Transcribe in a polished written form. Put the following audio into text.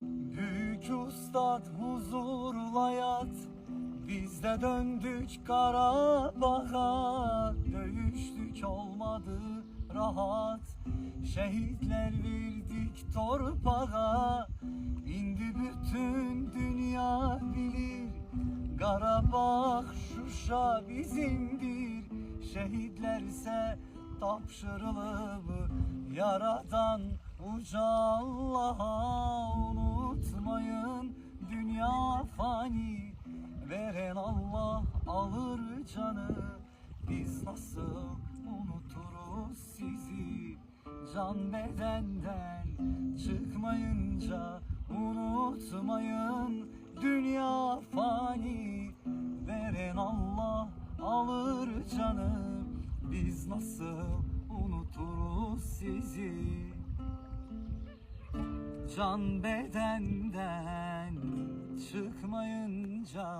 Büyük ustad huzurla yat, biz de döndük Karabağ'a. Dövüştük olmadı rahat, şehitler verdik torpağa. İndi bütün dünya bilir, Karabağ Şuşa bizimdir. Şehitlerse tapşırılıp Yaradan uca Allah'a. Unutmayın dünya fani, veren Allah alır canı. Biz nasıl unuturuz sizi, can bedenden çıkmayınca. Unutmayın dünya fani, veren Allah alır canı. Biz nasıl unuturuz sizi, can bedenden çıkmayınca.